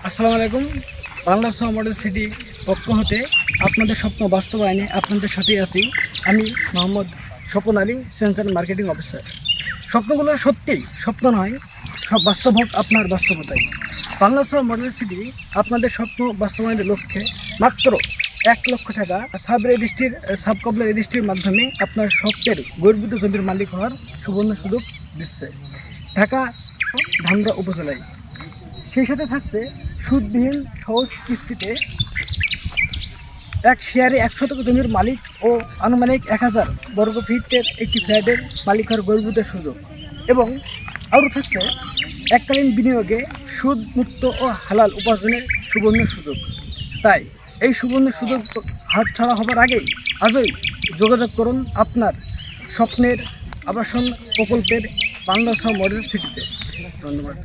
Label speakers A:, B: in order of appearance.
A: আসসালামু আলাইকুম। Bangladesh model city পক্ষ হতে আপনাদের স্বপ্ন বাস্তবায়নে আপনাদের সাথেই আছি আমি Mohammad Swapan Ali, sensor marketing officer. স্বপ্নগুলো সত্যিই স্বপ্ন নয়, সব বাস্তব হোক আপনার বাস্তবতায়। বাংলাদেশ মডেল সিটি আপনাদের স্বপ্ন বাস্তবায়নের লক্ষ্যে মাত্র 1 লক্ষ টাকা সাব কবলা রেজিস্ট্রির মাধ্যমে আপনার স্বপ্নের গর্বিত জমির মালিক হওয়ার সুবর্ণ সুযোগ দিচ্ছে ঢাকা ধামরা উপজেলায়। সেই সাথে থাকছে সুদবিহীন সহজ কিস্তিতে এক শেয়ারে 100 জমির মালিক ও আনুমানিক 1000 বর্গ ফিটের একটি ফ্ল্যাটের মালিক হওয়ার গর্বিত সুযোগ, এবং আরও থাকছে এককালীন বিনিয়োগে সুদমুক্ত ও হালাল উপার্জনের সুবর্ণ সুযোগ। তাই এই সুবর্ণ সুযোগ হাতছাড়া হবার আগেই আজই যোগাযোগ করুন আপনার স্বপ্নের আবাসন প্রকল্পের বাংলাদেশ মডেল সিটিতে। ধন্যবাদ।